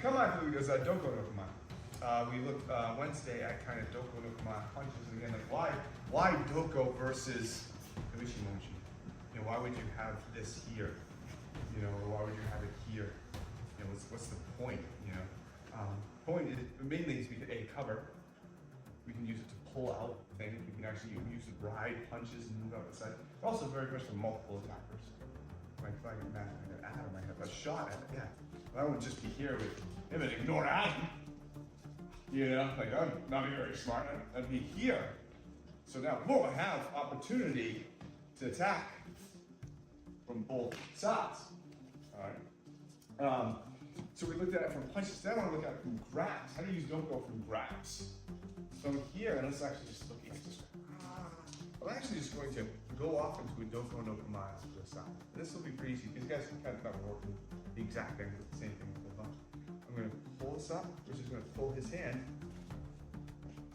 Kamae food is Doko No Kamae. We looked Wednesday at kind of Doko No Kamae punches again. Like why Doko versus Kamishimonchi? You know, why would you have this here? You know, or why would you have it here? You know, what's the point? You know, point is mainly is we can cover. We can use it to pull out things. We can actually use it to ride punches and move out the side. It's also very much for multiple attackers. Like if I get mad, I get Adam, I have a shot at it. Yeah, I would just be here with him and ignore Adam. You know, like I'm not very smart. I'd be here. So now, whoa, I have opportunity to attack from both sides. All right. So we looked at it from punches. Now I want to look at it from grabs. How do you use Doko from grabs? So here, and let's actually just look at this. I'm actually just going to go off into a Doko No Kamae to the side. And this will be pretty easy because you guys can kind of start working the exact thing with the same thing with the bump. I'm going to pull this up, which is going to pull his hand,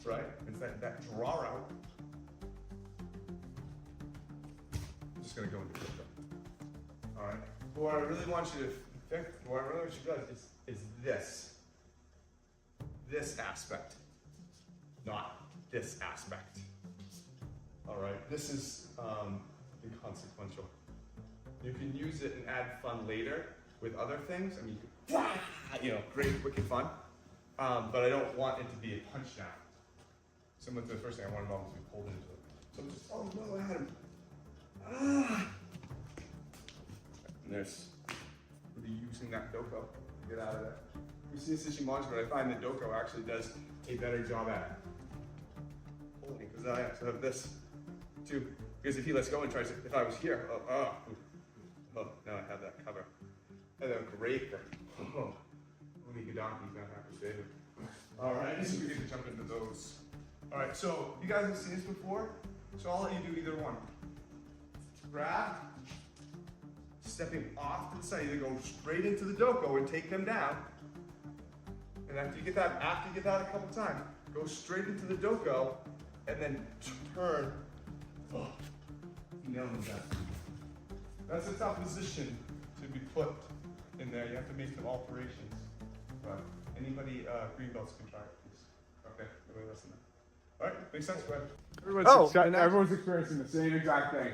right? It's that draw out. I'm just going to go into Doko. All right. But what I really want you to think, what I really want you to realize is this aspect. Not this aspect. All right, this is inconsequential. You can use it and add fun later with other things. I mean, you know, great, wicked fun. But I don't want it to be a punch down. Similar to the first thing, I want it almost to be pulled into it. So I'm just, oh no, Adam. And there's really using that Doko to get out of that. We see Shishimonji, but I find that Doko actually does a better job at it. Because I have to have this too. Because if he lets go and tries to, if I was here, now I have that cover. And then great thing. Oh, only Hidaki's not happy to save it. All right, so we get to jump into those. All right, so you guys have seen this before, so I'll let you do either one. Grab, stepping off to the side, either go straight into the Doko and take them down. And after you get that a couple times, go straight into the Doko. And then turn. Oh, nail them down. That's a tough position to be put in there. You have to make some alterations. But anybody, green belts can try it, please. Okay, everybody listen. All right, makes sense, Brad. Everyone's experiencing the same exact thing.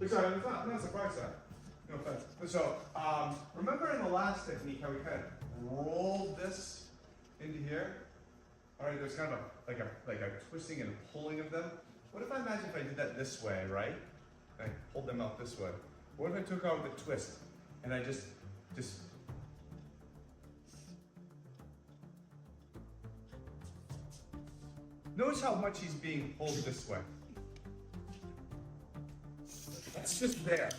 Sorry, it's not a surprise side. No offense. So, remember in the last technique how we kind of rolled this into here? All right, there's kind of like a twisting and pulling of them. What if I imagine if I did that this way, right? And I pulled them out this way. What if I took out the twist and I just notice how much he's being pulled this way. That's just there,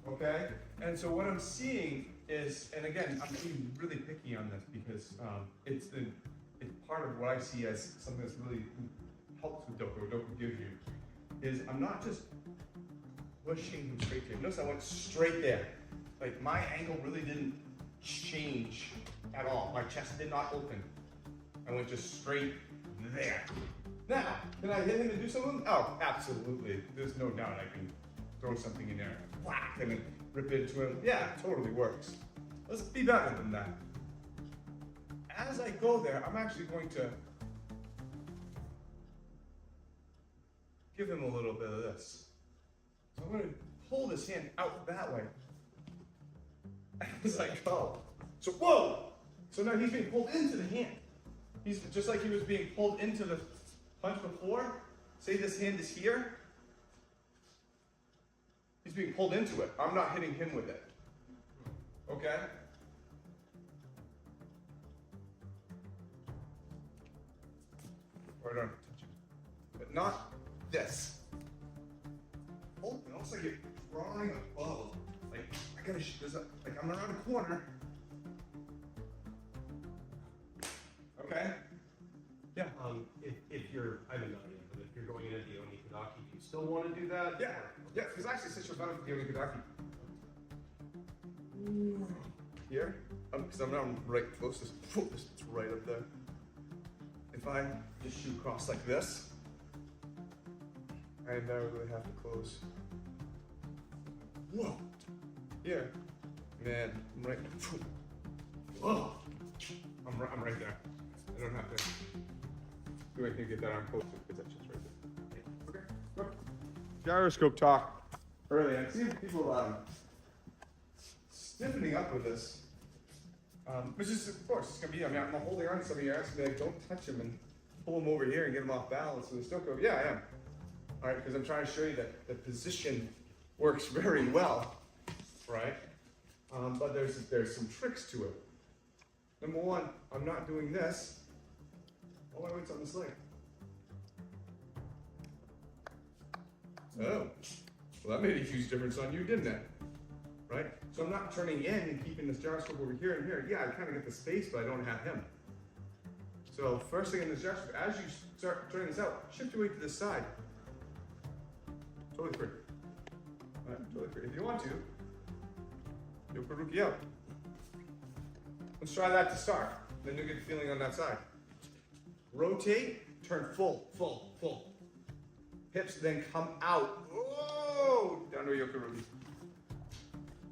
okay? And so what I'm seeing is, and again, I'm being really picky on this because it's part of what I see as something that's really helps with Doko gives you, is I'm not just pushing him straight to him. Notice I went straight there. Like my angle really didn't change at all. My chest did not open. I went just straight there. Now, can I hit him and do something? Oh, absolutely. There's no doubt I can throw something in there, whack, and then rip into him. Yeah, totally works. Let's be better than that. As I go there, I'm actually going to give him a little bit of this. So I'm going to pull this hand out that way as I go. So, whoa! So now he's being pulled into the hand. He's just like he was being pulled into the punch before. Say this hand is here. He's being pulled into it. I'm not hitting him with it. Okay? Or I don't touch him. But not this. Oh, almost like you're drawing a bow. Like, I gotta, like I'm around a corner. Okay? Yeah. If you're, I don't know, but if you're going in at the Onikadaki, do you still want to do that? Yeah. Yeah, because actually, since you're better for the Onikadaki. Here? Because I'm now right closest. It's right up there. If I just shoot across like this, I never really have to close. Whoa! Here. Man, I'm right. Whoa! I'm right there. I don't have to do anything to get that arm close because that's just right there. Okay, go. Gyroscope talk early. I've seen people stiffening up with this. Which is, of course, it's going to be, I mean, I'm holding on to something, you're asking me, like, don't touch him and pull him over here and get him off balance with the Doko. Yeah, I am. All right, because I'm trying to show you that the position works very well, right? But there's some tricks to it. Number one, I'm not doing this. All my weight's on this leg. Oh, well, that made a huge difference on you, didn't it? Right? So I'm not turning in and keeping this gyroscope over here and here. Yeah, I kind of get the space, but I don't have him. So first thing in this gyroscope, as you start turning this out, shift your weight to this side. Totally free. All right, totally free. If you want to, you'll put Ruki out. Let's try that to start. Then you'll get the feeling on that side. Rotate, turn full, full, full. Hips then come out. Whoa! Down to a yokorugi.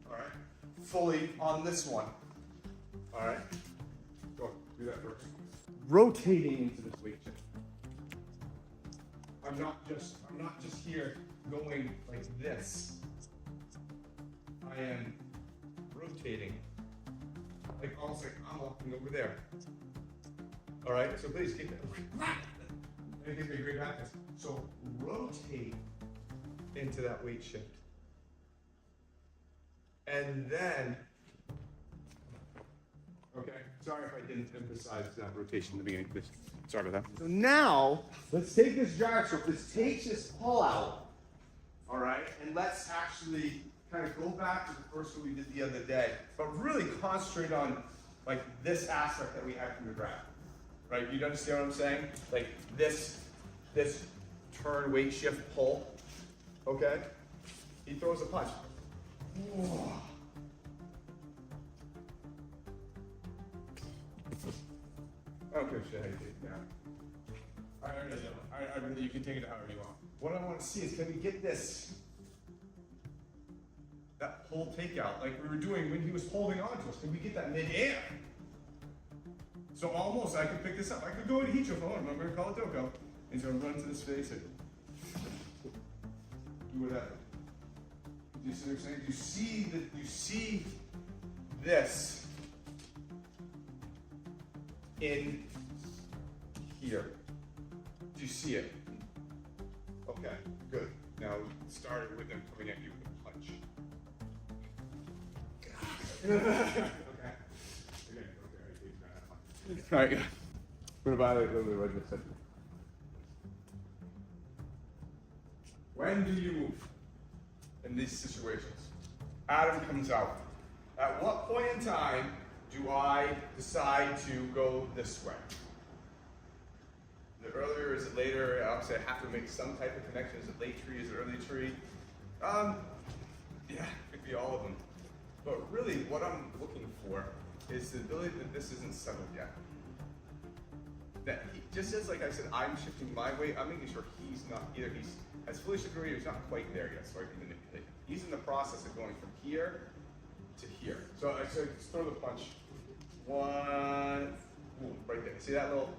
All right. Fully on this one. All right. Go. Do that first. Rotating into this weight shift. I'm not just here going like this. I am rotating. Like almost like I'm walking over there. All right. So please keep it. It gives me a great practice. So rotate into that weight shift. And then, okay, sorry if I didn't emphasize that rotation in the beginning. Sorry about that. So now, let's take this gyroscope, let's take this pull out, all right? And let's actually kind of go back to the first one we did the other day, but really concentrate on like this aspect that we had from the graph, right? You understand what I'm saying? Like this turn, weight shift, pull, okay? He throws a punch. Whoa. I don't give a shit how you take it down. I really don't. I really, you can take it however you want. What I want to see is, can we get this, that pull takeout, like we were doing when he was holding on to us? Can we get that mid-air? So almost I could pick this up. I could go into heat phone, I'm going to call it Doko. And so run to this face and do whatever. Do you see what I'm saying? You see this in here. Do you see it? Okay, good. Now we started with them coming at you with a punch. Okay. All right. What about it? What I just said. When do you move in these situations? Adam comes out. At what point in time do I decide to go this way? Is it earlier? Is it later? Obviously, I have to make some type of connection. Is it late tree? Is it early tree? Yeah, it could be all of them. But really, what I'm looking for is the ability that this isn't settled yet. That he, just as like I said, I'm shifting my weight, I'm making sure he's not, either he's as fully shifted or he's not quite there yet, so I can manipulate. He's in the process of going from here to here. So I said, throw the punch. One, ooh, right there. See that little?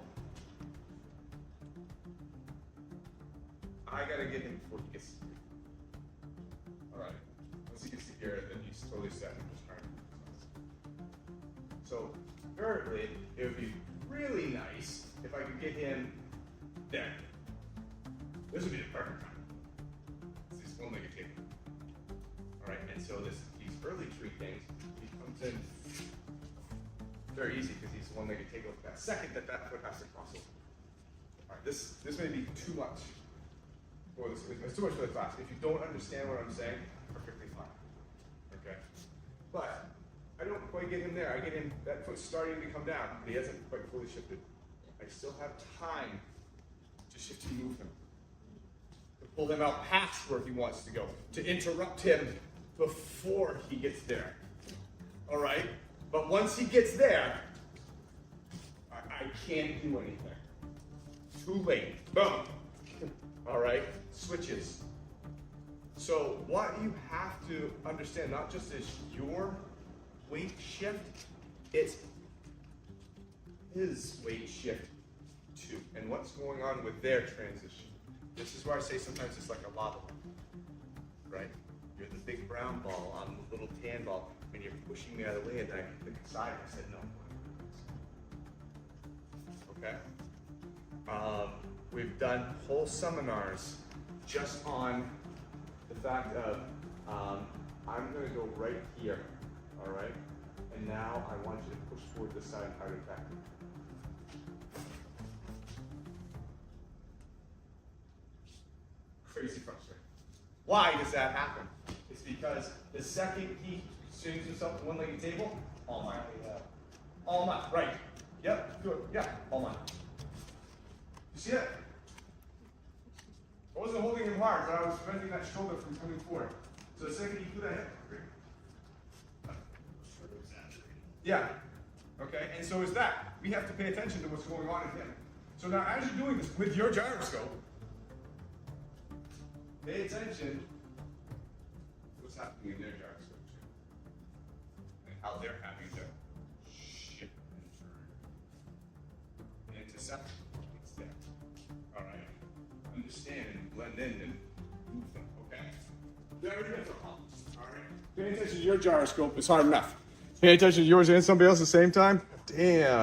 I gotta get him before he gets to here. All right, once he gets to here, then he's totally set and just trying to. So, thirdly, it would be really nice if I could get him there. This would be the perfect time. This is one-legged table. All right, and so these early tree things, he comes in very easy because he's one-legged table. That second that foot has to cross over. All right, this may be too much. Or it's too much for the class. If you don't understand what I'm saying, perfectly fine. Okay, but I don't quite get him there. I get him, that foot starting to come down, but he hasn't quite fully shifted. I still have time to shift and move him. To pull him out past where he wants to go. To interrupt him before he gets there. All right? But once he gets there, I can't do anything. Too late. Boom. All right? Switches. So what you have to understand, not just is your weight shift, it's his weight shift to, and what's going on with their transition. This is where I say sometimes it's like a lava lamp, right? You're the big brown ball, I'm the little tan ball, and you're pushing me out of the way, and then I click aside, and I said, no. Okay? We've done whole seminars just on the fact of, I'm gonna go right here, all right? And now I want you to push toward the side hard attack. Crazy frustrating. Why does that happen? It's because the second he swings himself to one-legged table, all mine. All mine, right. Yep, good, yeah, all mine. You see it? I wasn't holding him hard, but I was preventing that shoulder from coming forward. So the second you put that hip, yeah, okay, and so is that. We have to pay attention to what's going on in him. So now as you're doing this with your gyroscope, pay attention to what's happening in their gyroscope too. And how they're having to shift and turn. Intercept, it's there. All right, understand and blend in and move them, okay? Very difficult, all right? Paying attention to your gyroscope is hard enough. Paying attention to yours and somebody else at the same time? Damn.